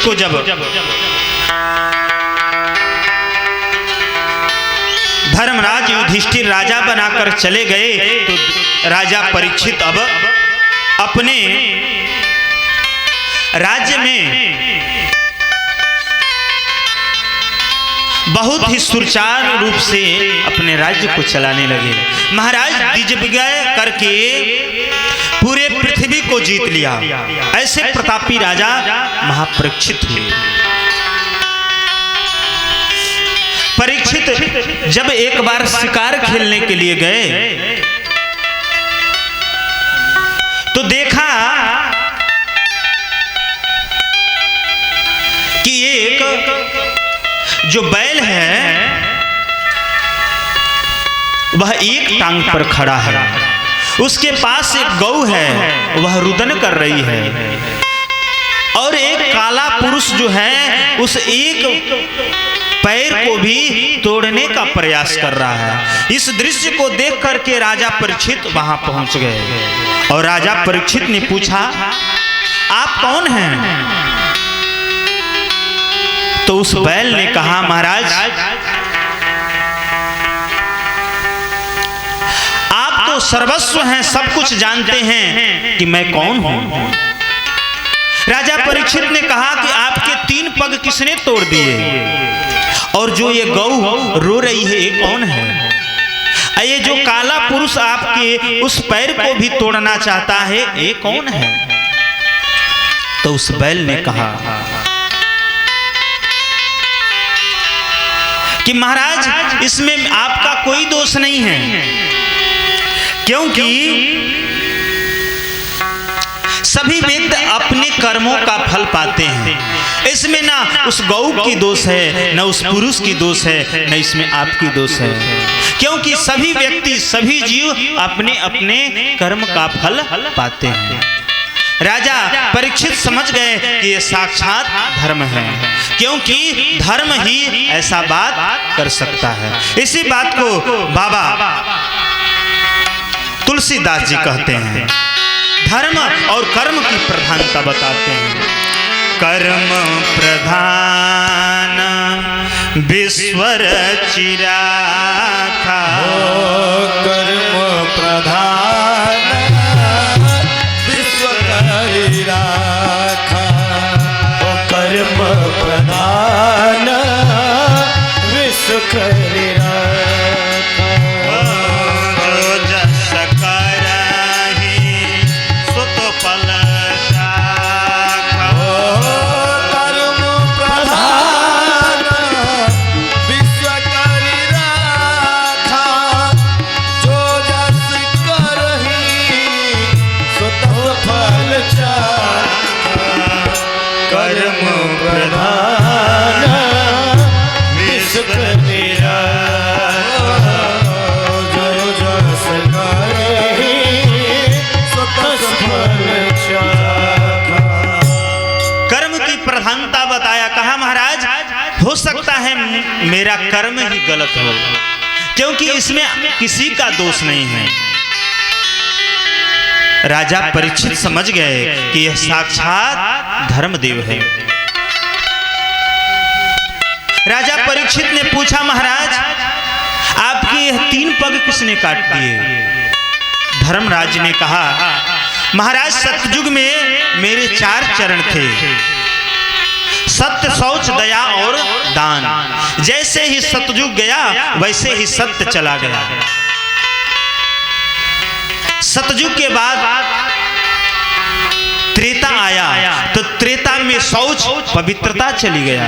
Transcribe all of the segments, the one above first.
को जब धर्मराज युधिष्ठिर राजा बनाकर चले गए तो राजा परीक्षित अब अपने राज्य में बहुत ही सुचारू रूप से अपने राज्य को चलाने लगे। महाराज दिग्विजय करके पूरे पृथ्वी को जीत लिया। ऐसे प्रतापी राजा महापरीक्षित हुए। परीक्षित जब एक बार शिकार खेलने के लिए गए तो देखा कि एक जो बैल है वह एक टांग पर खड़ा है, उसके पास एक गौ है वह रुदन कर रही है, और एक काला पुरुष जो है उस एक पैर को भी तोड़ने का प्रयास कर रहा है। इस दृश्य को देख करके राजा परीक्षित वहां पहुंच गए और राजा परीक्षित ने पूछा, आप कौन हैं? तो उस बैल ने कहा, महाराज आप तो सर्वस्व हैं, सब कुछ जानते हैं कि मैं कौन हूं। राजा परीक्षित ने कहा कि आपके 3 पग किसने तोड़ दिए, और जो ये गौ रो रही है ये कौन है? ये जो काला पुरुष आपके उस पैर को भी तोड़ना चाहता है ये कौन है? तो उस बैल ने कहा कि महाराज इसमें आपका कोई दोष नहीं है, क्योंकि सभी व्यक्ति अपने कर्मों का फल पाते हैं। इसमें ना उस गौ की दोष है, न उस पुरुष की दोष है, न इसमें आपकी दोष है, क्योंकि सभी व्यक्ति सभी जीव अपने अपने कर्म का फल पाते हैं। राजा परीक्षित समझ गए कि ये साक्षात धर्म है, क्योंकि धर्म ही ऐसा बात कर सकता है। इसी बात को बाबा तुलसीदास जी कहते हैं, धर्म और कर्म की प्रधानता बताते हैं। कर्म प्रधान विश्व रचिराखा, कर्म प्रधान विश्व रचिराखा, कर्म प्रधान विश्व रचिराखा। प्रधानता बताया, कहा महाराज हो सकता है मेरा कर्म ही गलत हो, क्योंकि इसमें किसी का दोष नहीं है। राजा परीक्षित समझ गए कि यह साक्षात धर्मदेव है। राजा परीक्षित ने पूछा, महाराज आपके यह 3 पग किसने काट दिए? धर्मराज ने कहा, महाराज सतयुग में मेरे 4 चरण थे, सत्य, शौच, दया और दान। जैसे ही सतयुग गया वैसे ही सत्य चला गया। सतयुग के बाद त्रेता आया तो त्रेता में शौच पवित्रता चली गया।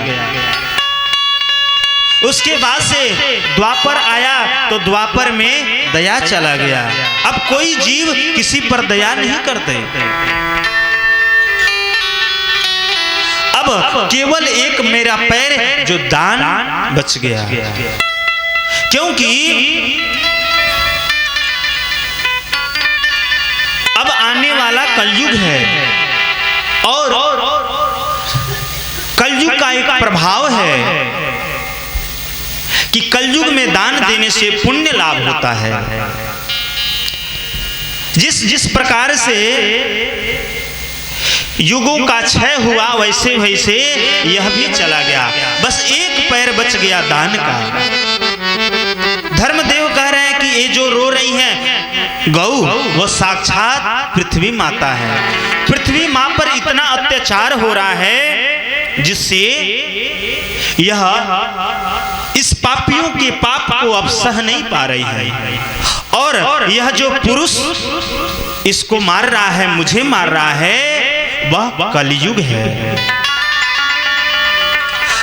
उसके बाद से द्वापर आया तो द्वापर में दया चला गया। अब कोई जीव किसी पर दया नहीं करते। अब केवल एक मेरा पैर है जो दान बच गया, क्योंकि अब आने वाला कलयुग है और कलयुग का एक प्रभाव है कि कलयुग में दान देने से पुण्य लाभ होता है। जिस प्रकार से युगों का क्षय हुआ वैसे वैसे यह भी चला गया, बस एक पैर बच गया दान का। धर्मदेव कह रहे हैं कि ये जो रो रही है गौ, वो साक्षात पृथ्वी माता है। पृथ्वी माँ पर इतना अत्याचार हो रहा है जिससे यह इस पापियों के पाप को अब सह नहीं पा रही है। और यह जो पुरुष इसको मार रहा है, मुझे मार रहा है, वह कलयुग है।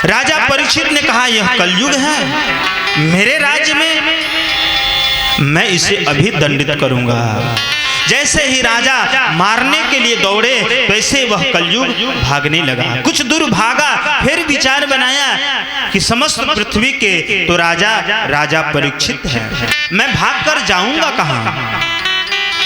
राजा परीक्षित ने कहा यह कलयुग है, मेरे राज्य में मैं इसे अभी दंडित करूंगा। जैसे ही राजा मारने के लिए दौड़े वैसे वह कलयुग भागने लगा। कुछ दूर भागा, फिर विचार बनाया कि समस्त पृथ्वी के तो राजा परीक्षित है, मैं भागकर जाऊंगा कहां।